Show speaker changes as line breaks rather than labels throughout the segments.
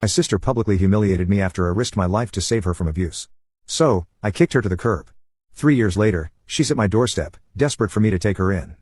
My sister publicly humiliated me after I risked my life to save her from abuse. So, I kicked her to the curb. 3 years later, she's at my doorstep, desperate for me to take her in.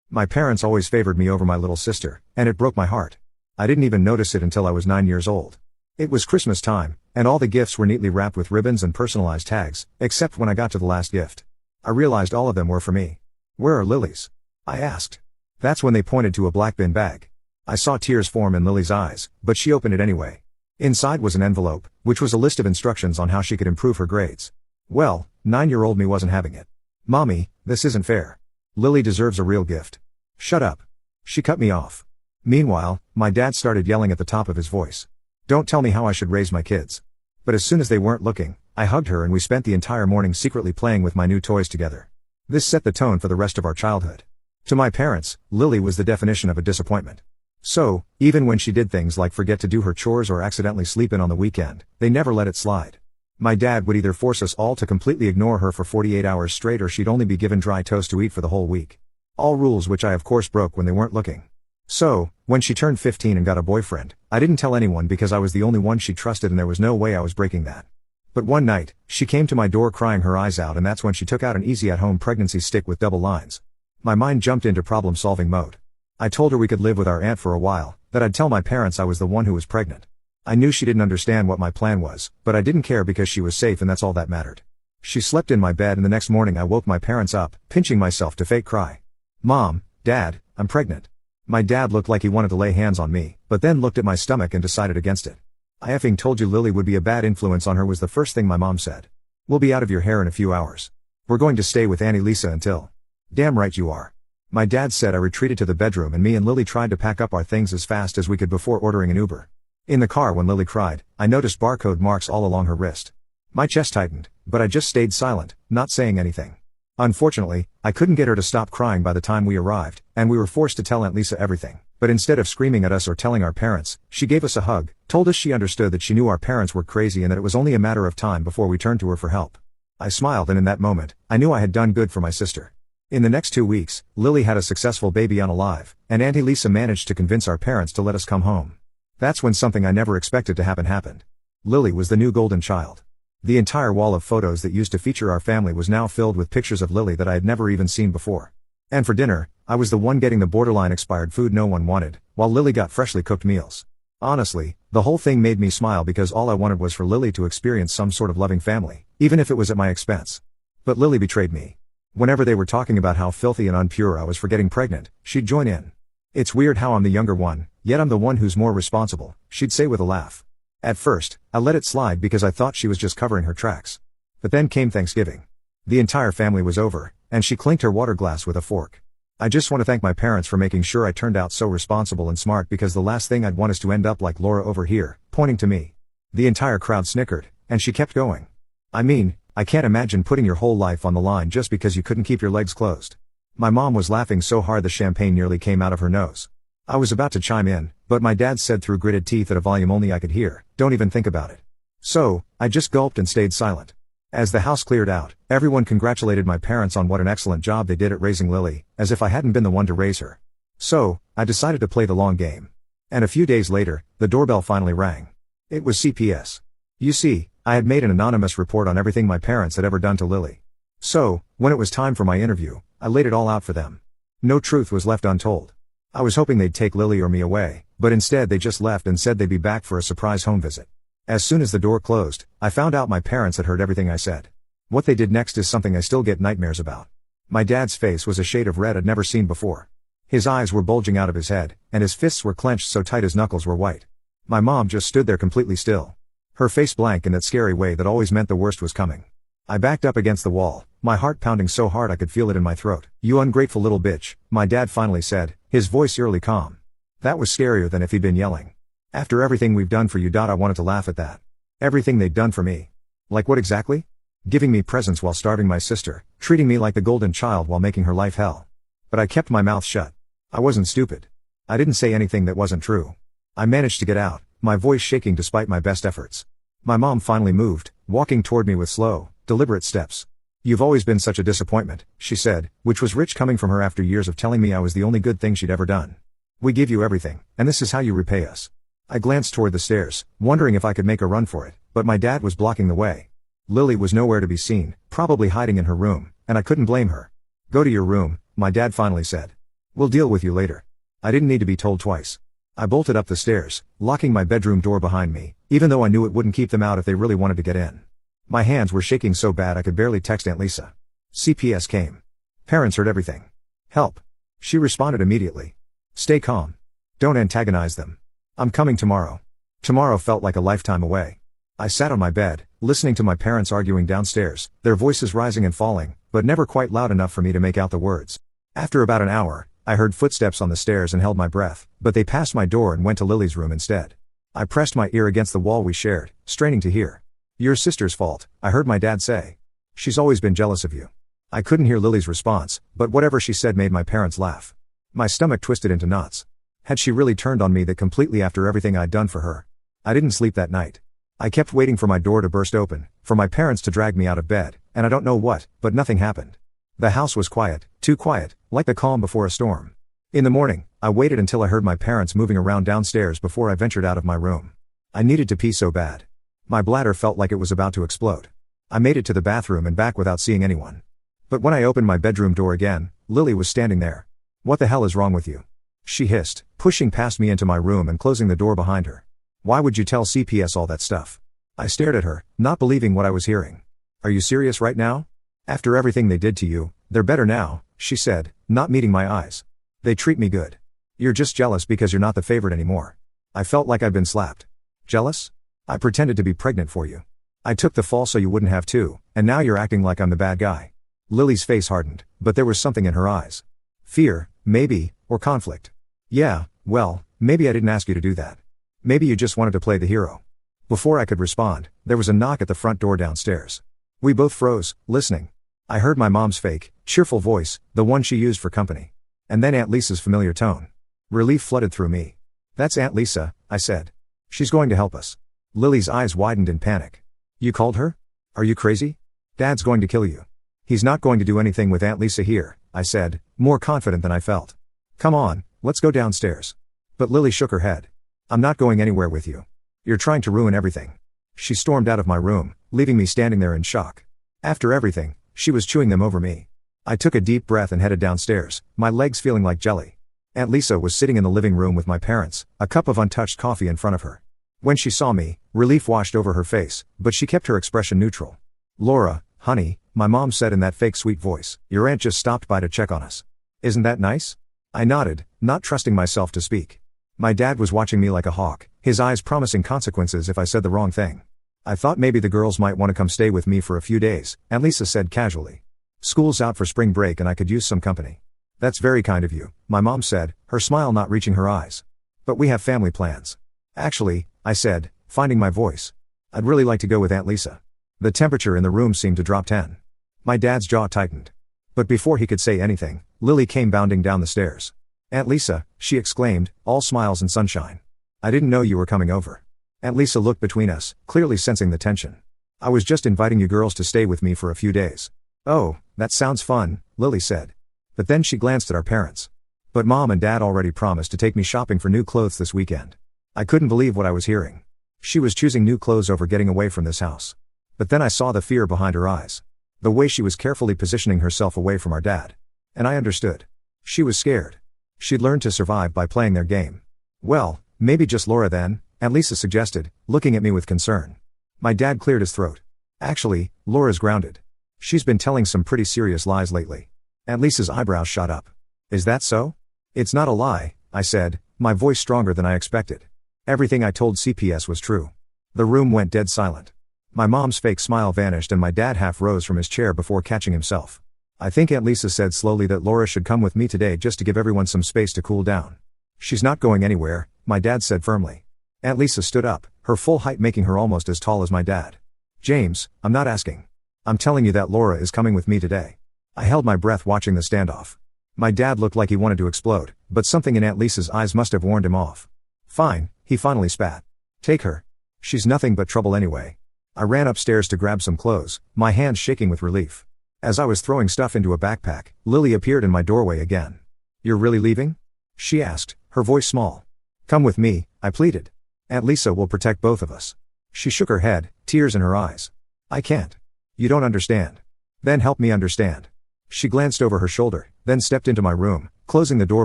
My parents always favored me over my little sister, and it broke my heart. I didn't even notice it until I was 9 years old. It was Christmas time, and all the gifts were neatly wrapped with ribbons and personalized tags, except when I got to the last gift. I realized all of them were for me. "Where are Lily's?" I asked. That's when they pointed to a black bin bag. I saw tears form in Lily's eyes, but she opened it anyway. Inside was an envelope, which was a list of instructions on how she could improve her grades. Well, 9-year-old me wasn't having it. "Mommy, this isn't fair. Lily deserves a real gift." "Shut up." She cut me off. Meanwhile, my dad started yelling at the top of his voice. "Don't tell me how I should raise my kids." But as soon as they weren't looking, I hugged her and we spent the entire morning secretly playing with my new toys together. This set the tone for the rest of our childhood. To my parents, Lily was the definition of a disappointment. So, even when she did things like forget to do her chores or accidentally sleep in on the weekend, they never let it slide. My dad would either force us all to completely ignore her for 48 hours straight or she'd only be given dry toast to eat for the whole week. All rules which I of course broke when they weren't looking. So, when she turned 15 and got a boyfriend, I didn't tell anyone because I was the only one she trusted and there was no way I was breaking that. But one night, she came to my door crying her eyes out and that's when she took out an easy at-home pregnancy stick with double lines. My mind jumped into problem-solving mode. I told her we could live with our aunt for a while, that I'd tell my parents I was the one who was pregnant. I knew she didn't understand what my plan was, but I didn't care because she was safe and that's all that mattered. She slept in my bed and the next morning I woke my parents up, pinching myself to fake cry. "Mom, Dad, I'm pregnant." My dad looked like he wanted to lay hands on me, but then looked at my stomach and decided against it. "I effing told you Lily would be a bad influence on her," was the first thing my mom said. "We'll be out of your hair in a few hours. We're going to stay with Auntie Lisa until." "Damn right you are." My dad said. I retreated to the bedroom and me and Lily tried to pack up our things as fast as we could before ordering an Uber. In the car when Lily cried, I noticed barcode marks all along her wrist. My chest tightened, but I just stayed silent, not saying anything. Unfortunately, I couldn't get her to stop crying by the time we arrived, and we were forced to tell Aunt Lisa everything. But instead of screaming at us or telling our parents, she gave us a hug, told us she understood that she knew our parents were crazy and that it was only a matter of time before we turned to her for help. I smiled and in that moment, I knew I had done good for my sister. In the next 2 weeks, Lily had a successful baby unalive, and Auntie Lisa managed to convince our parents to let us come home. That's when something I never expected to happen happened. Lily was the new golden child. The entire wall of photos that used to feature our family was now filled with pictures of Lily that I had never even seen before. And for dinner, I was the one getting the borderline expired food no one wanted, while Lily got freshly cooked meals. Honestly, the whole thing made me smile because all I wanted was for Lily to experience some sort of loving family, even if it was at my expense. But Lily betrayed me. Whenever they were talking about how filthy and unpure I was for getting pregnant, she'd join in. "It's weird how I'm the younger one, yet I'm the one who's more responsible," she'd say with a laugh. At first, I let it slide because I thought she was just covering her tracks. But then came Thanksgiving. The entire family was over, and she clinked her water glass with a fork. "I just want to thank my parents for making sure I turned out so responsible and smart because the last thing I'd want is to end up like Laura over here," pointing to me. The entire crowd snickered, and she kept going. "I mean, I can't imagine putting your whole life on the line just because you couldn't keep your legs closed." My mom was laughing so hard the champagne nearly came out of her nose. I was about to chime in, but my dad said through gritted teeth at a volume only I could hear, "Don't even think about it." So, I just gulped and stayed silent. As the house cleared out, everyone congratulated my parents on what an excellent job they did at raising Lily, as if I hadn't been the one to raise her. So, I decided to play the long game. And a few days later, the doorbell finally rang. It was CPS. You see, I had made an anonymous report on everything my parents had ever done to Lily. So, when it was time for my interview, I laid it all out for them. No truth was left untold. I was hoping they'd take Lily or me away, but instead they just left and said they'd be back for a surprise home visit. As soon as the door closed, I found out my parents had heard everything I said. What they did next is something I still get nightmares about. My dad's face was a shade of red I'd never seen before. His eyes were bulging out of his head, and his fists were clenched so tight his knuckles were white. My mom just stood there completely still. Her face blank in that scary way that always meant the worst was coming. I backed up against the wall, my heart pounding so hard I could feel it in my throat. "You ungrateful little bitch," my dad finally said, his voice eerily calm. That was scarier than if he'd been yelling. "After everything we've done for you." I wanted to laugh at that. Everything they'd done for me. Like what exactly? Giving me presents while starving my sister, treating me like the golden child while making her life hell. But I kept my mouth shut. I wasn't stupid. I didn't say anything that wasn't true. I managed to get out, my voice shaking despite my best efforts. My mom finally moved, walking toward me with slow, deliberate steps. "You've always been such a disappointment," she said, which was rich coming from her after years of telling me I was the only good thing she'd ever done. "We give you everything, and this is how you repay us." I glanced toward the stairs, wondering if I could make a run for it, but my dad was blocking the way. Lily was nowhere to be seen, probably hiding in her room, and I couldn't blame her. Go to your room, my dad finally said. We'll deal with you later. I didn't need to be told twice. I bolted up the stairs, locking my bedroom door behind me, even though I knew it wouldn't keep them out if they really wanted to get in. My hands were shaking so bad I could barely text Aunt Lisa. CPS came. Parents heard everything. Help. She responded immediately. Stay calm. Don't antagonize them. I'm coming tomorrow. Tomorrow felt like a lifetime away. I sat on my bed, listening to my parents arguing downstairs, their voices rising and falling, but never quite loud enough for me to make out the words. After about an hour, I heard footsteps on the stairs and held my breath, but they passed my door and went to Lily's room instead. I pressed my ear against the wall we shared, straining to hear. Your sister's fault, I heard my dad say. She's always been jealous of you. I couldn't hear Lily's response, but whatever she said made my parents laugh. My stomach twisted into knots. Had she really turned on me that completely after everything I'd done for her? I didn't sleep that night. I kept waiting for my door to burst open, for my parents to drag me out of bed, and I don't know what, but nothing happened. The house was quiet, too quiet, like the calm before a storm. In the morning, I waited until I heard my parents moving around downstairs before I ventured out of my room. I needed to pee so bad. My bladder felt like it was about to explode. I made it to the bathroom and back without seeing anyone. But when I opened my bedroom door again, Lily was standing there. What the hell is wrong with you? She hissed, pushing past me into my room and closing the door behind her. Why would you tell CPS all that stuff? I stared at her, not believing what I was hearing. Are you serious right now? After everything they did to you, they're better now, she said, not meeting my eyes. They treat me good. You're just jealous because you're not the favorite anymore. I felt like I'd been slapped. Jealous? I pretended to be pregnant for you. I took the fall so you wouldn't have to, and now you're acting like I'm the bad guy. Lily's face hardened, but there was something in her eyes. Fear, maybe, or conflict. Yeah, well, maybe I didn't ask you to do that. Maybe you just wanted to play the hero. Before I could respond, there was a knock at the front door downstairs. We both froze, listening. I heard my mom's fake, cheerful voice, the one she used for company. And then Aunt Lisa's familiar tone. Relief flooded through me. That's Aunt Lisa, I said. She's going to help us. Lily's eyes widened in panic. You called her? Are you crazy? Dad's going to kill you. He's not going to do anything with Aunt Lisa here, I said, more confident than I felt. Come on, let's go downstairs. But Lily shook her head. I'm not going anywhere with you. You're trying to ruin everything. She stormed out of my room, leaving me standing there in shock. After everything, she was chewing them over me. I took a deep breath and headed downstairs, my legs feeling like jelly. Aunt Lisa was sitting in the living room with my parents, a cup of untouched coffee in front of her. When she saw me, relief washed over her face, but she kept her expression neutral. Laura, honey, my mom said in that fake sweet voice, your aunt just stopped by to check on us. Isn't that nice? I nodded, not trusting myself to speak. My dad was watching me like a hawk, his eyes promising consequences if I said the wrong thing. I thought maybe the girls might want to come stay with me for a few days, Aunt Lisa said casually. School's out for spring break and I could use some company. That's very kind of you, my mom said, her smile not reaching her eyes. But we have family plans. Actually, I said, finding my voice. I'd really like to go with Aunt Lisa. The temperature in the room seemed to drop 10. My dad's jaw tightened. But before he could say anything, Lily came bounding down the stairs. Aunt Lisa, she exclaimed, all smiles and sunshine. I didn't know you were coming over. Aunt Lisa looked between us, clearly sensing the tension. I was just inviting you girls to stay with me for a few days. Oh, that sounds fun, Lily said. But then she glanced at our parents. But Mom and Dad already promised to take me shopping for new clothes this weekend. I couldn't believe what I was hearing. She was choosing new clothes over getting away from this house. But then I saw the fear behind her eyes. The way she was carefully positioning herself away from our dad. And I understood. She was scared. She'd learned to survive by playing their game. Well, maybe just Laura then, Aunt Lisa suggested, looking at me with concern. My dad cleared his throat. Actually, Laura's grounded. She's been telling some pretty serious lies lately. Aunt Lisa's eyebrows shot up. Is that so? It's not a lie, I said, my voice stronger than I expected. Everything I told CPS was true. The room went dead silent. My mom's fake smile vanished and my dad half rose from his chair before catching himself. I think Aunt Lisa said slowly that Laura should come with me today just to give everyone some space to cool down. She's not going anywhere, my dad said firmly. Aunt Lisa stood up, her full height making her almost as tall as my dad. James, I'm not asking. I'm telling you that Laura is coming with me today. I held my breath watching the standoff. My dad looked like he wanted to explode, but something in Aunt Lisa's eyes must have warned him off. Fine, he finally spat. Take her. She's nothing but trouble anyway. I ran upstairs to grab some clothes, my hands shaking with relief. As I was throwing stuff into a backpack, Lily appeared in my doorway again. You're really leaving? She asked, her voice small. Come with me, I pleaded. Aunt Lisa will protect both of us. She shook her head, tears in her eyes. I can't. You don't understand. Then help me understand. She glanced over her shoulder, then stepped into my room, closing the door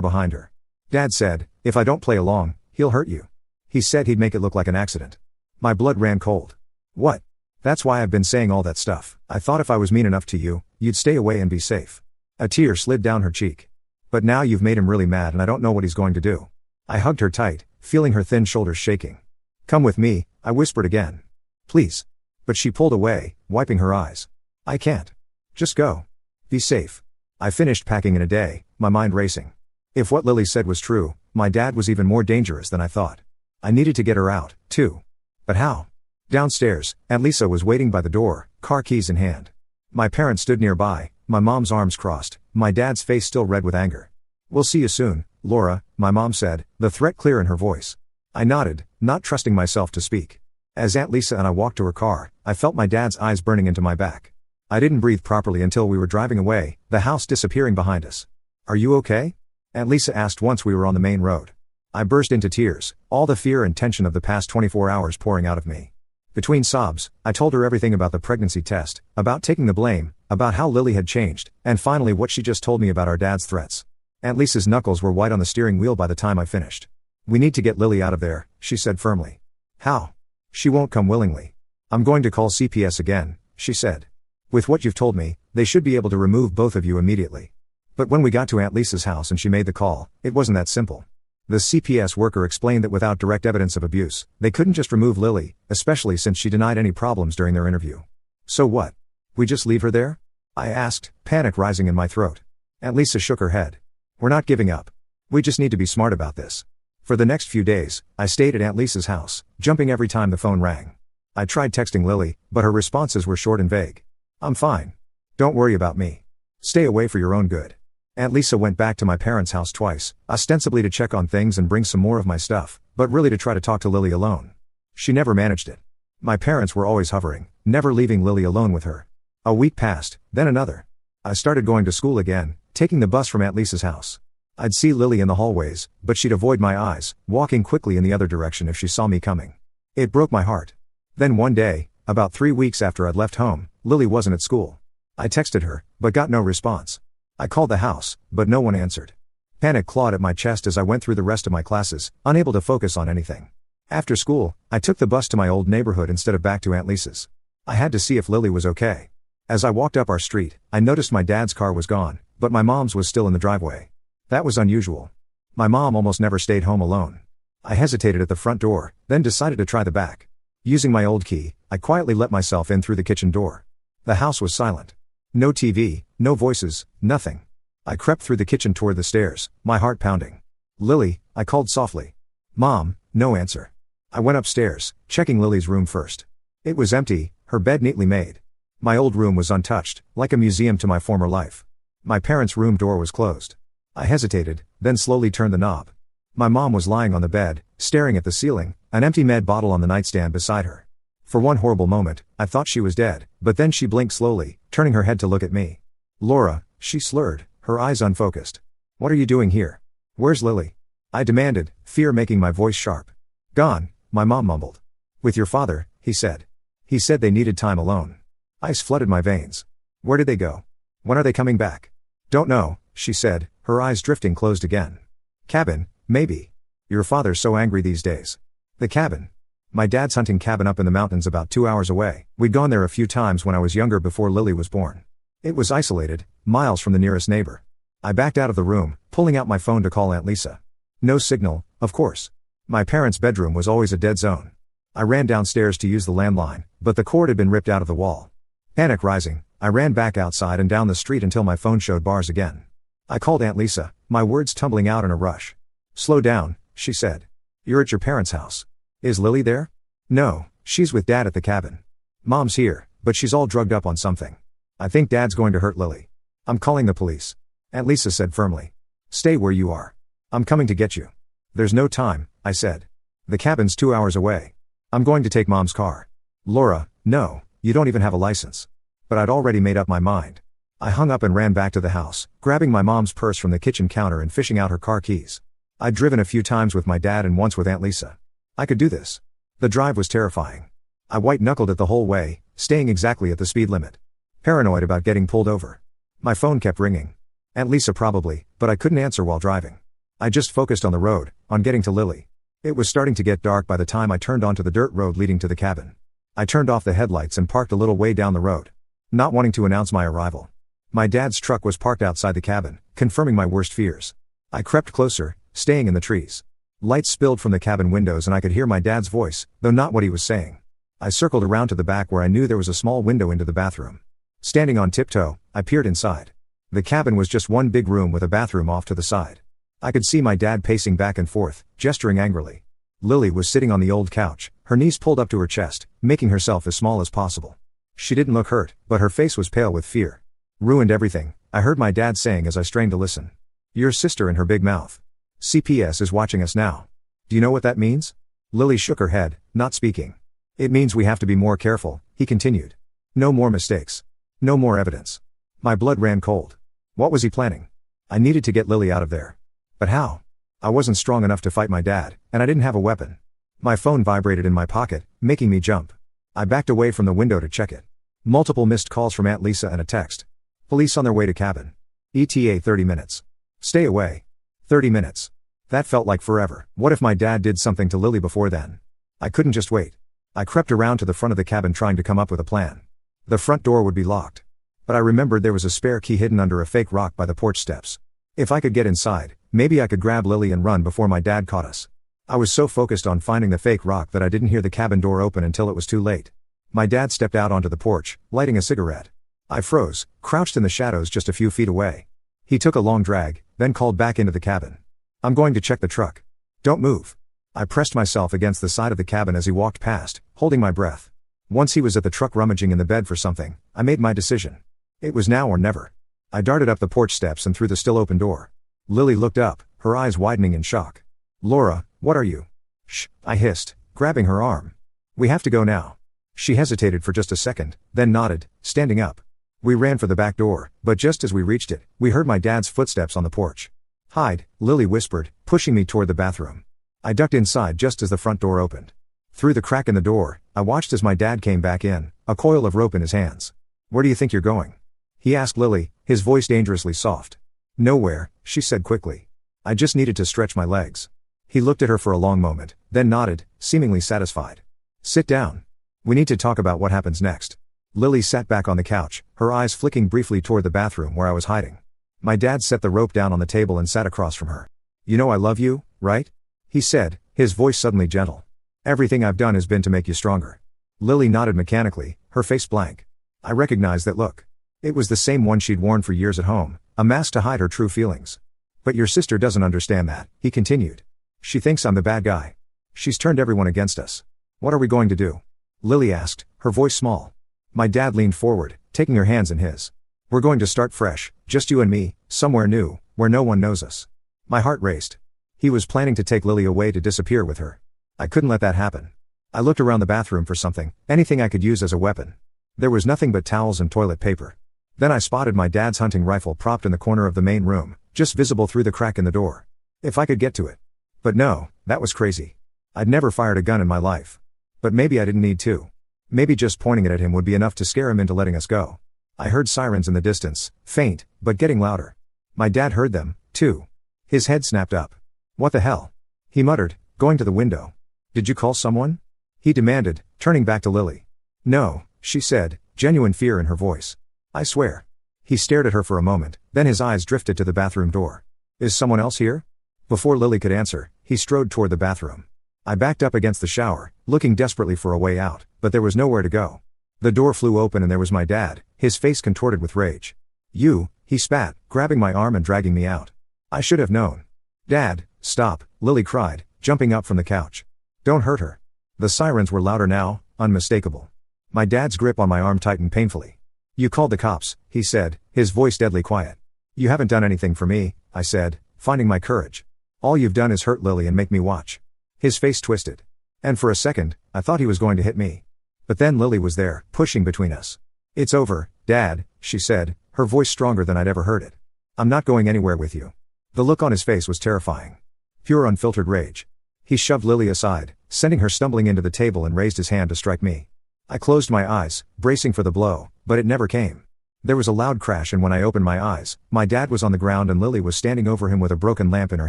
behind her. Dad said, if I don't play along, he'll hurt you. He said he'd make it look like an accident. My blood ran cold. What? That's why I've been saying all that stuff. I thought if I was mean enough to you, you'd stay away and be safe. A tear slid down her cheek. But now you've made him really mad and I don't know what he's going to do. I hugged her tight, feeling her thin shoulders shaking. Come with me, I whispered again. Please. But she pulled away, wiping her eyes. I can't. Just go. Be safe. I finished packing in a day, my mind racing. If what Lily said was true, my dad was even more dangerous than I thought. I needed to get her out, too. But how? Downstairs, Aunt Lisa was waiting by the door, car keys in hand. My parents stood nearby, my mom's arms crossed, my dad's face still red with anger. We'll see you soon, Laura, my mom said, the threat clear in her voice. I nodded, not trusting myself to speak. As Aunt Lisa and I walked to her car, I felt my dad's eyes burning into my back. I didn't breathe properly until we were driving away, the house disappearing behind us. Are you okay? Aunt Lisa asked once we were on the main road. I burst into tears, all the fear and tension of the past 24 hours pouring out of me. Between sobs, I told her everything about the pregnancy test, about taking the blame, about how Lily had changed, and finally what she just told me about our dad's threats. Aunt Lisa's knuckles were white on the steering wheel by the time I finished. We need to get Lily out of there, she said firmly. How? She won't come willingly. I'm going to call CPS again, she said. With what you've told me, they should be able to remove both of you immediately. But when we got to Aunt Lisa's house and she made the call, it wasn't that simple. The CPS worker explained that without direct evidence of abuse, they couldn't just remove Lily, especially since she denied any problems during their interview. So what? We just leave her there? I asked, panic rising in my throat. Aunt Lisa shook her head. We're not giving up. We just need to be smart about this. For the next few days, I stayed at Aunt Lisa's house, jumping every time the phone rang. I tried texting Lily, but her responses were short and vague. I'm fine. Don't worry about me. Stay away for your own good. Aunt Lisa went back to my parents' house twice, ostensibly to check on things and bring some more of my stuff, but really to try to talk to Lily alone. She never managed it. My parents were always hovering, never leaving Lily alone with her. A week passed, then another. I started going to school again, taking the bus from Aunt Lisa's house. I'd see Lily in the hallways, but she'd avoid my eyes, walking quickly in the other direction if she saw me coming. It broke my heart. Then one day, about 3 weeks after I'd left home, Lily wasn't at school. I texted her, but got no response. I called the house, but no one answered. Panic clawed at my chest as I went through the rest of my classes, unable to focus on anything. After school, I took the bus to my old neighborhood instead of back to Aunt Lisa's. I had to see if Lily was okay. As I walked up our street, I noticed my dad's car was gone, but my mom's was still in the driveway. That was unusual. My mom almost never stayed home alone. I hesitated at the front door, then decided to try the back. Using my old key, I quietly let myself in through the kitchen door. The house was silent. No TV, no voices, nothing. I crept through the kitchen toward the stairs, my heart pounding. Lily, I called softly. Mom, no answer. I went upstairs, checking Lily's room first. It was empty, her bed neatly made. My old room was untouched, like a museum to my former life. My parents' room door was closed. I hesitated, then slowly turned the knob. My mom was lying on the bed, staring at the ceiling, an empty med bottle on the nightstand beside her. For one horrible moment, I thought she was dead, but then she blinked slowly, turning her head to look at me. Laura, she slurred, her eyes unfocused. What are you doing here? Where's Lily? I demanded, fear making my voice sharp. Gone, my mom mumbled. With your father, he said. He said they needed time alone. Ice flooded my veins. Where did they go? When are they coming back? Don't know, she said, her eyes drifting closed again. Cabin, maybe. Your father's so angry these days. The cabin. My dad's hunting cabin up in the mountains about 2 hours away. We'd gone there a few times when I was younger before Lily was born. It was isolated, miles from the nearest neighbor. I backed out of the room, pulling out my phone to call Aunt Lisa. No signal, of course. My parents' bedroom was always a dead zone. I ran downstairs to use the landline, but the cord had been ripped out of the wall. Panic rising, I ran back outside and down the street until my phone showed bars again. I called Aunt Lisa, my words tumbling out in a rush. Slow down, she said. You're at your parents' house. Is Lily there? No, she's with Dad at the cabin. Mom's here, but she's all drugged up on something. I think Dad's going to hurt Lily. I'm calling the police. Aunt Lisa said firmly. Stay where you are. I'm coming to get you. There's no time, I said. The cabin's 2 hours away. I'm going to take Mom's car. Laura, no, you don't even have a license. But I'd already made up my mind. I hung up and ran back to the house, grabbing my mom's purse from the kitchen counter and fishing out her car keys. I'd driven a few times with my dad and once with Aunt Lisa. I could do this. The drive was terrifying. I white-knuckled it the whole way, staying exactly at the speed limit. Paranoid about getting pulled over. My phone kept ringing. Aunt Lisa probably, but I couldn't answer while driving. I just focused on the road, on getting to Lily. It was starting to get dark by the time I turned onto the dirt road leading to the cabin. I turned off the headlights and parked a little way down the road, not wanting to announce my arrival. My dad's truck was parked outside the cabin, confirming my worst fears. I crept closer, staying in the trees. Light spilled from the cabin windows and I could hear my dad's voice, though not what he was saying. I circled around to the back where I knew there was a small window into the bathroom. Standing on tiptoe, I peered inside. The cabin was just one big room with a bathroom off to the side. I could see my dad pacing back and forth, gesturing angrily. Lily was sitting on the old couch, her knees pulled up to her chest, making herself as small as possible. She didn't look hurt, but her face was pale with fear. Ruined everything, I heard my dad saying as I strained to listen. Your sister and her big mouth. CPS is watching us now. Do you know what that means? Lily shook her head, not speaking. It means we have to be more careful, he continued. No more mistakes. No more evidence. My blood ran cold. What was he planning? I needed to get Lily out of there. But how? I wasn't strong enough to fight my dad, and I didn't have a weapon. My phone vibrated in my pocket, making me jump. I backed away from the window to check it. Multiple missed calls from Aunt Lisa and a text. Police on their way to cabin. ETA 30 minutes. Stay away. 30 minutes. That felt like forever. What if my dad did something to Lily before then? I couldn't just wait. I crept around to the front of the cabin trying to come up with a plan. The front door would be locked. But I remembered there was a spare key hidden under a fake rock by the porch steps. If I could get inside, maybe I could grab Lily and run before my dad caught us. I was so focused on finding the fake rock that I didn't hear the cabin door open until it was too late. My dad stepped out onto the porch, lighting a cigarette. I froze, crouched in the shadows just a few feet away. He took a long drag, then called back into the cabin. I'm going to check the truck. Don't move. I pressed myself against the side of the cabin as he walked past, holding my breath. Once he was at the truck rummaging in the bed for something, I made my decision. It was now or never. I darted up the porch steps and through the still open door. Lily looked up, her eyes widening in shock. Laura, what are you? Shh, I hissed, grabbing her arm. We have to go now. She hesitated for just a second, then nodded, standing up. We ran for the back door, but just as we reached it, we heard my dad's footsteps on the porch. Hide, Lily whispered, pushing me toward the bathroom. I ducked inside just as the front door opened. Through the crack in the door, I watched as my dad came back in, a coil of rope in his hands. Where do you think you're going? He asked Lily, his voice dangerously soft. Nowhere, she said quickly. I just needed to stretch my legs. He looked at her for a long moment, then nodded, seemingly satisfied. Sit down. We need to talk about what happens next. Lily sat back on the couch, her eyes flicking briefly toward the bathroom where I was hiding. My dad set the rope down on the table and sat across from her. You know I love you, right? He said, his voice suddenly gentle. Everything I've done has been to make you stronger. Lily nodded mechanically, her face blank. I recognized that look. It was the same one she'd worn for years at home, a mask to hide her true feelings. But your sister doesn't understand that, he continued. She thinks I'm the bad guy. She's turned everyone against us. What are we going to do? Lily asked, her voice small. My dad leaned forward, taking her hands in his. We're going to start fresh, just you and me, somewhere new, where no one knows us. My heart raced. He was planning to take Lily away to disappear with her. I couldn't let that happen. I looked around the bathroom for something, anything I could use as a weapon. There was nothing but towels and toilet paper. Then I spotted my dad's hunting rifle propped in the corner of the main room, just visible through the crack in the door. If I could get to it. But no, that was crazy. I'd never fired a gun in my life. But maybe I didn't need to. Maybe just pointing it at him would be enough to scare him into letting us go. I heard sirens in the distance, faint, but getting louder. My dad heard them, too. His head snapped up. What the hell? He muttered, going to the window. Did you call someone? He demanded, turning back to Lily. No, she said, genuine fear in her voice. I swear. He stared at her for a moment, then his eyes drifted to the bathroom door. Is someone else here? Before Lily could answer, he strode toward the bathroom. I backed up against the shower, looking desperately for a way out, but there was nowhere to go. The door flew open and there was my dad, his face contorted with rage. You, he spat, grabbing my arm and dragging me out. I should have known. Dad, stop, Lily cried, jumping up from the couch. Don't hurt her. The sirens were louder now, unmistakable. My dad's grip on my arm tightened painfully. You called the cops, he said, his voice deadly quiet. You haven't done anything for me, I said, finding my courage. All you've done is hurt Lily and make me watch. His face twisted. And for a second, I thought he was going to hit me. But then Lily was there, pushing between us. It's over, Dad, she said, her voice stronger than I'd ever heard it. I'm not going anywhere with you. The look on his face was terrifying. Pure unfiltered rage. He shoved Lily aside, sending her stumbling into the table and raised his hand to strike me. I closed my eyes, bracing for the blow, but it never came. There was a loud crash, and when I opened my eyes, my dad was on the ground and Lily was standing over him with a broken lamp in her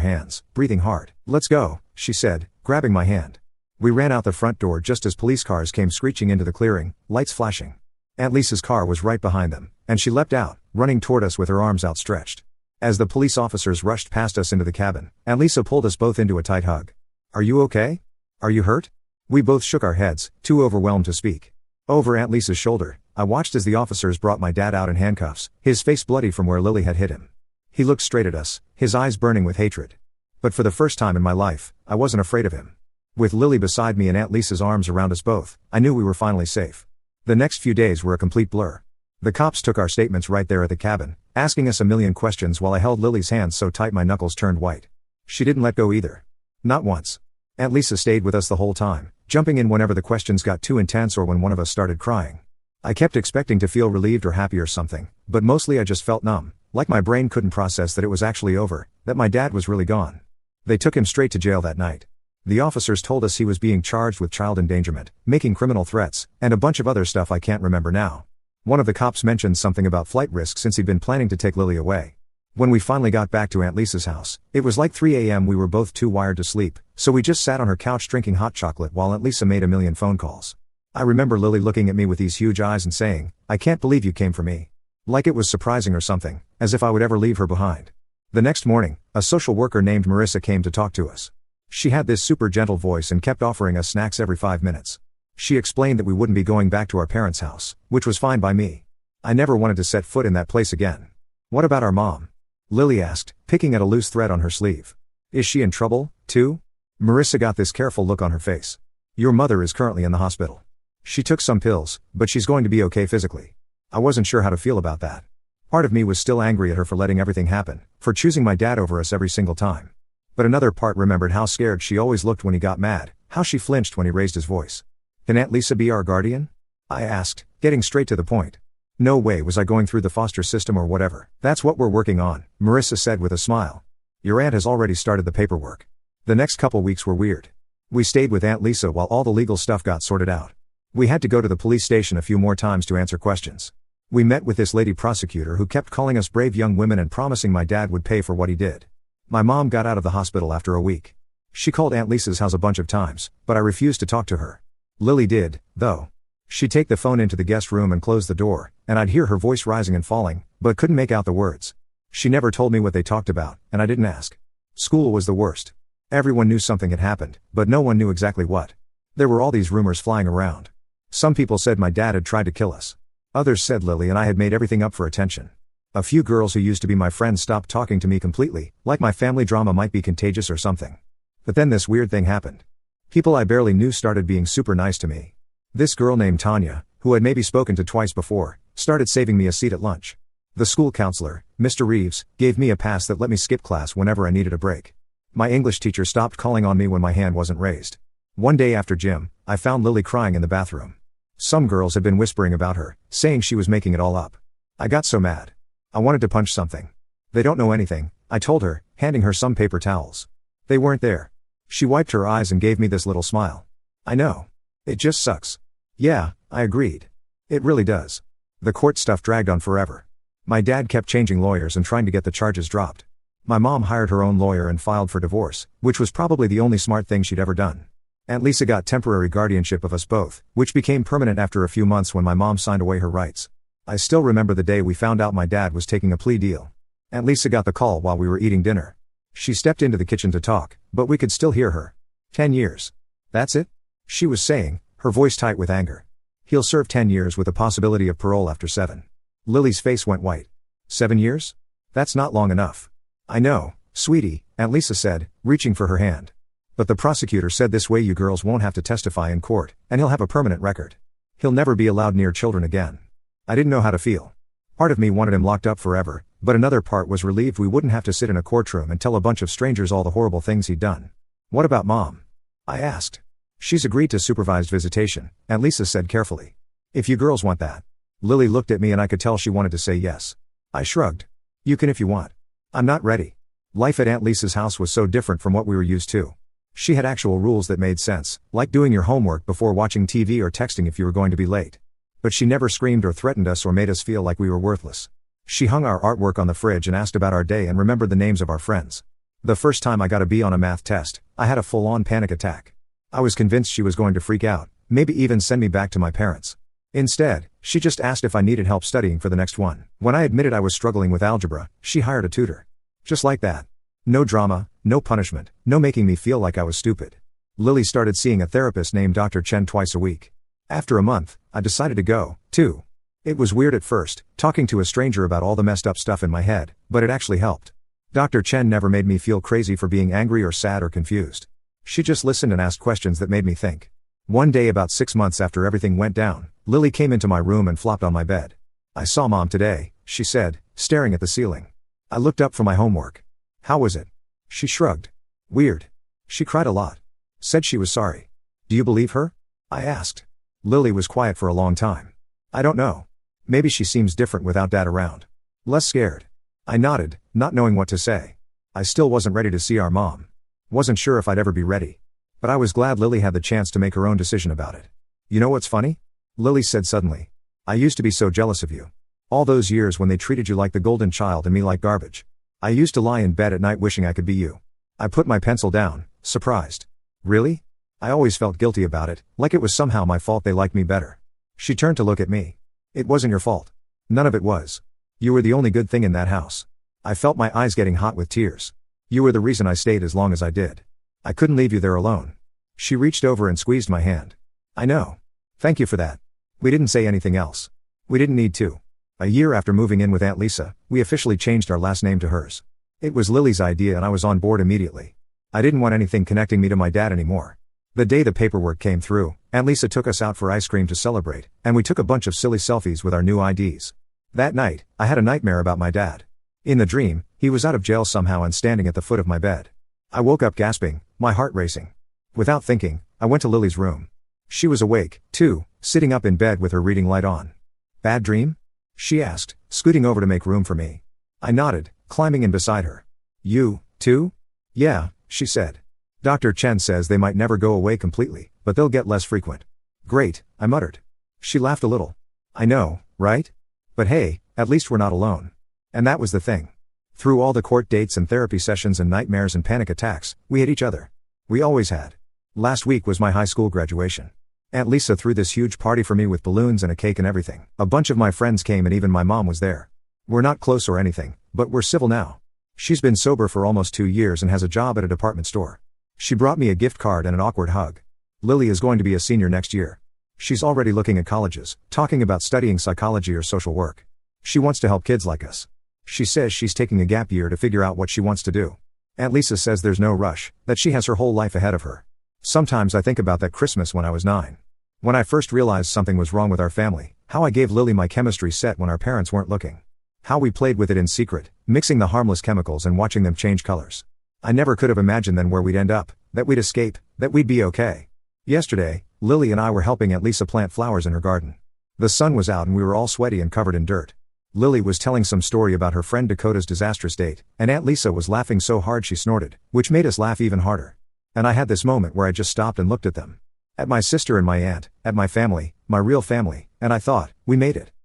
hands, breathing hard. "Let's go," she said, grabbing my hand. We ran out the front door just as police cars came screeching into the clearing, lights flashing. Aunt Lisa's car was right behind them, and she leapt out, running toward us with her arms outstretched. As the police officers rushed past us into the cabin, Aunt Lisa pulled us both into a tight hug. "Are you okay? Are you hurt?" We both shook our heads, too overwhelmed to speak. Over Aunt Lisa's shoulder, I watched as the officers brought my dad out in handcuffs, his face bloody from where Lily had hit him. He looked straight at us, his eyes burning with hatred. But for the first time in my life, I wasn't afraid of him. With Lily beside me and Aunt Lisa's arms around us both, I knew we were finally safe. The next few days were a complete blur. The cops took our statements right there at the cabin, asking us a million questions while I held Lily's hands so tight my knuckles turned white. She didn't let go either. Not once. Aunt Lisa stayed with us the whole time, jumping in whenever the questions got too intense or when one of us started crying. I kept expecting to feel relieved or happy or something, but mostly I just felt numb, like my brain couldn't process that it was actually over, that my dad was really gone. They took him straight to jail that night. The officers told us he was being charged with child endangerment, making criminal threats, and a bunch of other stuff I can't remember now. One of the cops mentioned something about flight risk since he'd been planning to take Lily away. When we finally got back to Aunt Lisa's house, it was like 3 a.m. We were both too wired to sleep, so we just sat on her couch drinking hot chocolate while Aunt Lisa made a million phone calls. I remember Lily looking at me with these huge eyes and saying, "I can't believe you came for me." Like it was surprising or something, as if I would ever leave her behind. The next morning, a social worker named Marissa came to talk to us. She had this super gentle voice and kept offering us snacks every 5 minutes. She explained that we wouldn't be going back to our parents' house, which was fine by me. I never wanted to set foot in that place again. "What about our mom?" Lily asked, picking at a loose thread on her sleeve. "Is she in trouble, too?" Marissa got this careful look on her face. "Your mother is currently in the hospital. She took some pills, but she's going to be okay physically." I wasn't sure how to feel about that. Part of me was still angry at her for letting everything happen, for choosing my dad over us every single time. But another part remembered how scared she always looked when he got mad, how she flinched when he raised his voice. "Can Aunt Lisa be our guardian?" I asked, getting straight to the point. No way was I going through the foster system or whatever. "That's what we're working on," Marissa said with a smile. "Your aunt has already started the paperwork." The next couple weeks were weird. We stayed with Aunt Lisa while all the legal stuff got sorted out. We had to go to the police station a few more times to answer questions. We met with this lady prosecutor who kept calling us brave young women and promising my dad would pay for what he did. My mom got out of the hospital after a week. She called Aunt Lisa's house a bunch of times, but I refused to talk to her. Lily did, though. She'd take the phone into the guest room and close the door, and I'd hear her voice rising and falling, but couldn't make out the words. She never told me what they talked about, and I didn't ask. School was the worst. Everyone knew something had happened, but no one knew exactly what. There were all these rumors flying around. Some people said my dad had tried to kill us. Others said Lily and I had made everything up for attention. A few girls who used to be my friends stopped talking to me completely, like my family drama might be contagious or something. But then this weird thing happened. People I barely knew started being super nice to me. This girl named Tanya, who I'd maybe spoken to twice before, started saving me a seat at lunch. The school counselor, Mr. Reeves, gave me a pass that let me skip class whenever I needed a break. My English teacher stopped calling on me when my hand wasn't raised. One day after gym, I found Lily crying in the bathroom. Some girls had been whispering about her, saying she was making it all up. I got so mad. I wanted to punch something. "They don't know anything," I told her, handing her some paper towels. "They weren't there." She wiped her eyes and gave me this little smile. "I know. It just sucks." "Yeah," I agreed. "It really does." The court stuff dragged on forever. My dad kept changing lawyers and trying to get the charges dropped. My mom hired her own lawyer and filed for divorce, which was probably the only smart thing she'd ever done. Aunt Lisa got temporary guardianship of us both, which became permanent after a few months when my mom signed away her rights. I still remember the day we found out my dad was taking a plea deal. Aunt Lisa got the call while we were eating dinner. She stepped into the kitchen to talk, but we could still hear her. 10 years. That's it? She was saying, her voice tight with anger. He'll serve 10 years with the possibility of parole after 7. Lily's face went white. 7 years? That's not long enough. I know, sweetie, Aunt Lisa said, reaching for her hand. But the prosecutor said this way you girls won't have to testify in court, and he'll have a permanent record. He'll never be allowed near children again. I didn't know how to feel. Part of me wanted him locked up forever, but another part was relieved we wouldn't have to sit in a courtroom and tell a bunch of strangers all the horrible things he'd done. "What about Mom?" I asked. "She's agreed to supervised visitation," Aunt Lisa said carefully. "If you girls want that." Lily looked at me and I could tell she wanted to say yes. I shrugged. "You can if you want. I'm not ready." Life at Aunt Lisa's house was so different from what we were used to. She had actual rules that made sense, like doing your homework before watching TV or texting if you were going to be late. But she never screamed or threatened us or made us feel like we were worthless. She hung our artwork on the fridge and asked about our day and remembered the names of our friends. The first time I got a B on a math test, I had a full-on panic attack. I was convinced she was going to freak out, maybe even send me back to my parents. Instead, she just asked if I needed help studying for the next one. When I admitted I was struggling with algebra, she hired a tutor. Just like that. No drama, no punishment, no making me feel like I was stupid. Lily started seeing a therapist named Dr. Chen twice a week. After a month, I decided to go, too. It was weird at first, talking to a stranger about all the messed up stuff in my head, but it actually helped. Dr. Chen never made me feel crazy for being angry or sad or confused. She just listened and asked questions that made me think. One day about 6 months after everything went down, Lily came into my room and flopped on my bed. "I saw Mom today," she said, staring at the ceiling. I looked up from my homework. "How was it?" She shrugged. "Weird. She cried a lot. Said she was sorry." "Do you believe her?" I asked. Lily was quiet for a long time. "I don't know. Maybe she seems different without Dad around. Less scared." I nodded, not knowing what to say. I still wasn't ready to see our mom. Wasn't sure if I'd ever be ready. But I was glad Lily had the chance to make her own decision about it. "You know what's funny?" Lily said suddenly. "I used to be so jealous of you. All those years when they treated you like the golden child and me like garbage. I used to lie in bed at night wishing I could be you." I put my pencil down, surprised. "Really?" I always felt guilty about it, like it was somehow my fault they liked me better. She turned to look at me. "It wasn't your fault. None of it was. You were the only good thing in that house." I felt my eyes getting hot with tears. "You were the reason I stayed as long as I did. I couldn't leave you there alone." She reached over and squeezed my hand. "I know. Thank you for that." We didn't say anything else. We didn't need to. A year after moving in with Aunt Lisa, we officially changed our last name to hers. It was Lily's idea and I was on board immediately. I didn't want anything connecting me to my dad anymore. The day the paperwork came through, Aunt Lisa took us out for ice cream to celebrate, and we took a bunch of silly selfies with our new IDs. That night, I had a nightmare about my dad. In the dream, he was out of jail somehow and standing at the foot of my bed. I woke up gasping, my heart racing. Without thinking, I went to Lily's room. She was awake, too, sitting up in bed with her reading light on. "Bad dream?" she asked, scooting over to make room for me. I nodded, climbing in beside her. "You, too?" "Yeah," she said. "Dr. Chen says they might never go away completely, but they'll get less frequent." "Great," I muttered. She laughed a little. "I know, right? But hey, at least we're not alone." And that was the thing. Through all the court dates and therapy sessions and nightmares and panic attacks, we had each other. We always had. Last week was my high school graduation. Aunt Lisa threw this huge party for me with balloons and a cake and everything. A bunch of my friends came and even my mom was there. We're not close or anything, but we're civil now. She's been sober for almost 2 years and has a job at a department store. She brought me a gift card and an awkward hug. Lily is going to be a senior next year. She's already looking at colleges, talking about studying psychology or social work. She wants to help kids like us. She says she's taking a gap year to figure out what she wants to do. Aunt Lisa says there's no rush, that she has her whole life ahead of her. Sometimes I think about that Christmas when I was 9. When I first realized something was wrong with our family, how I gave Lily my chemistry set when our parents weren't looking. How we played with it in secret, mixing the harmless chemicals and watching them change colors. I never could have imagined then where we'd end up, that we'd escape, that we'd be okay. Yesterday, Lily and I were helping Aunt Lisa plant flowers in her garden. The sun was out and we were all sweaty and covered in dirt. Lily was telling some story about her friend Dakota's disastrous date, and Aunt Lisa was laughing so hard she snorted, which made us laugh even harder. And I had this moment where I just stopped and looked at them. At my sister and my aunt, at my family, my real family, and I thought, we made it.